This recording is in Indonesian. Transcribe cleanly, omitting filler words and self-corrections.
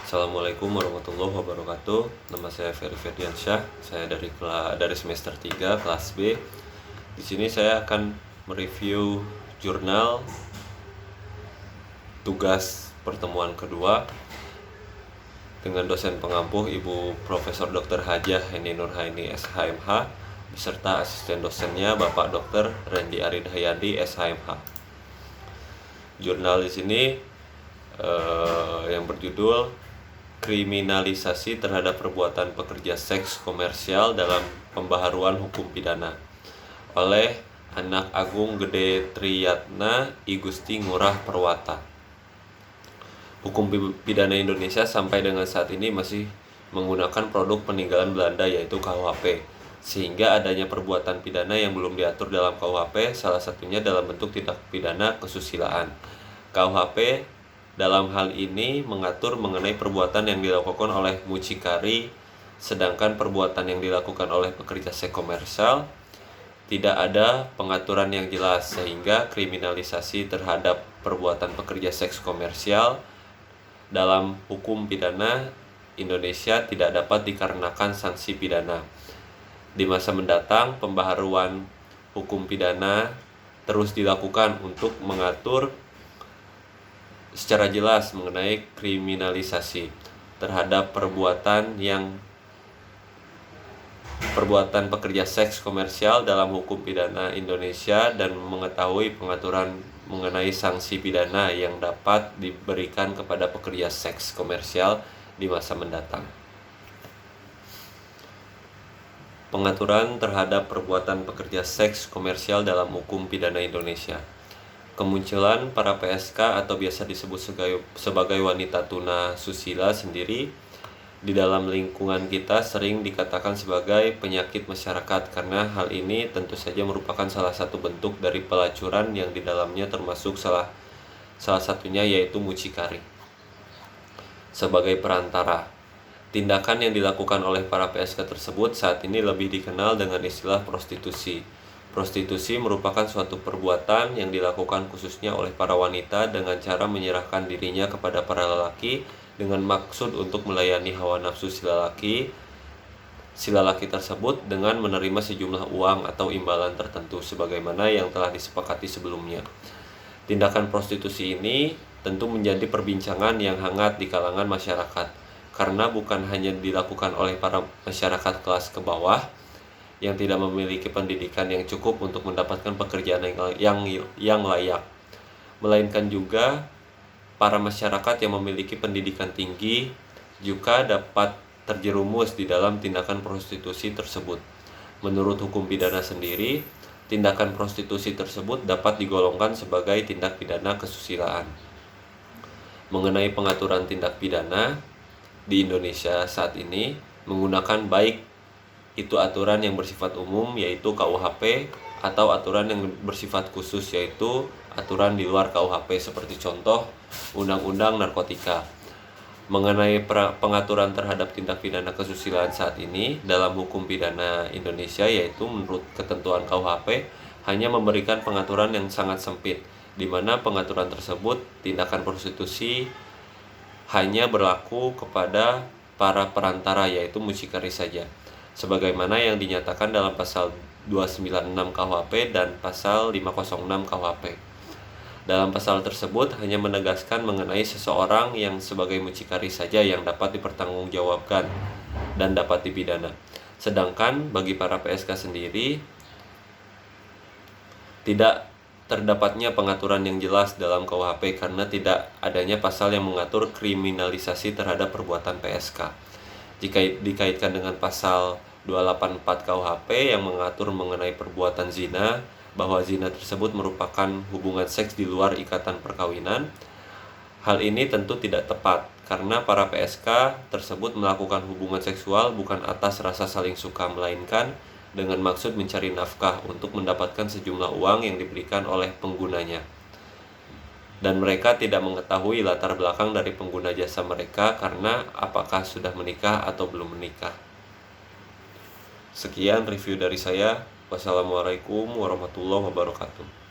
Assalamualaikum warahmatullahi wabarakatuh. Nama saya Ferry Ferdiansyah. Saya dari semester 3 kelas B. Di sini saya akan mereview jurnal tugas pertemuan kedua dengan dosen pengampuh Ibu Profesor Dr. Hajah Heni Nurhaini SHMH beserta asisten dosennya Bapak Dr. Randy Aridhayadi SHMH. Jurnal di sini yang berjudul Kriminalisasi terhadap perbuatan pekerja seks komersial dalam pembaharuan hukum pidana oleh Anak Agung Gede Triyatna I Gusti Ngurah Perwata. Hukum pidana Indonesia sampai dengan saat ini masih menggunakan produk peninggalan Belanda yaitu KUHP, sehingga adanya perbuatan pidana yang belum diatur dalam KUHP, salah satunya dalam bentuk tindak pidana kesusilaan. KUHP dalam hal ini mengatur mengenai perbuatan yang dilakukan oleh mucikari, sedangkan perbuatan yang dilakukan oleh pekerja seks komersial tidak ada pengaturan yang jelas, sehingga kriminalisasi terhadap perbuatan pekerja seks komersial dalam hukum pidana Indonesia tidak dapat dikarenakan sanksi pidana. Di masa mendatang, pembaharuan hukum pidana terus dilakukan untuk mengatur secara jelas mengenai kriminalisasi terhadap perbuatan pekerja seks komersial dalam hukum pidana Indonesia dan mengetahui pengaturan mengenai sanksi pidana yang dapat diberikan kepada pekerja seks komersial di masa mendatang. Pengaturan terhadap perbuatan pekerja seks komersial dalam hukum pidana Indonesia. Kemunculan para PSK atau biasa disebut sebagai wanita tuna susila sendiri di dalam lingkungan kita sering dikatakan sebagai penyakit masyarakat, karena hal ini tentu saja merupakan salah satu bentuk dari pelacuran yang di dalamnya termasuk salah satunya yaitu mucikari sebagai perantara. Tindakan yang dilakukan oleh para PSK tersebut saat ini lebih dikenal dengan istilah prostitusi. Prostitusi merupakan suatu perbuatan yang dilakukan khususnya oleh para wanita dengan cara menyerahkan dirinya kepada para lelaki dengan maksud untuk melayani hawa nafsu si lelaki tersebut dengan menerima sejumlah uang atau imbalan tertentu sebagaimana yang telah disepakati sebelumnya. Tindakan prostitusi ini tentu menjadi perbincangan yang hangat di kalangan masyarakat, karena bukan hanya dilakukan oleh para masyarakat kelas ke bawah yang tidak memiliki pendidikan yang cukup untuk mendapatkan pekerjaan yang layak, melainkan juga para masyarakat yang memiliki pendidikan tinggi juga dapat terjerumus di dalam tindakan prostitusi tersebut. Menurut hukum pidana sendiri, tindakan prostitusi tersebut dapat digolongkan sebagai tindak pidana kesusilaan. Mengenai pengaturan tindak pidana di Indonesia saat ini menggunakan baik itu aturan yang bersifat umum yaitu KUHP atau aturan yang bersifat khusus yaitu aturan di luar KUHP seperti contoh Undang-Undang Narkotika. Mengenai pengaturan terhadap tindak pidana kesusilaan saat ini dalam hukum pidana Indonesia yaitu menurut ketentuan KUHP hanya memberikan pengaturan yang sangat sempit, di mana pengaturan tersebut tindakan prostitusi hanya berlaku kepada para perantara yaitu mucikari saja, sebagaimana yang dinyatakan dalam pasal 296 KUHP dan pasal 506 KUHP. Dalam pasal tersebut hanya menegaskan mengenai seseorang yang sebagai mucikari saja yang dapat dipertanggungjawabkan dan dapat dipidana. Sedangkan bagi para PSK sendiri tidak terdapatnya pengaturan yang jelas dalam KUHP karena tidak adanya pasal yang mengatur kriminalisasi terhadap perbuatan PSK. Jika dikaitkan dengan pasal 284 KUHP yang mengatur mengenai perbuatan zina, bahwa zina tersebut merupakan hubungan seks di luar ikatan perkawinan, hal ini tentu tidak tepat karena para PSK tersebut melakukan hubungan seksual bukan atas rasa saling suka, melainkan dengan maksud mencari nafkah untuk mendapatkan sejumlah uang yang diberikan oleh penggunanya. Dan mereka tidak mengetahui latar belakang dari pengguna jasa mereka karena apakah sudah menikah atau belum menikah. Sekian review dari saya. Wassalamualaikum warahmatullahi wabarakatuh.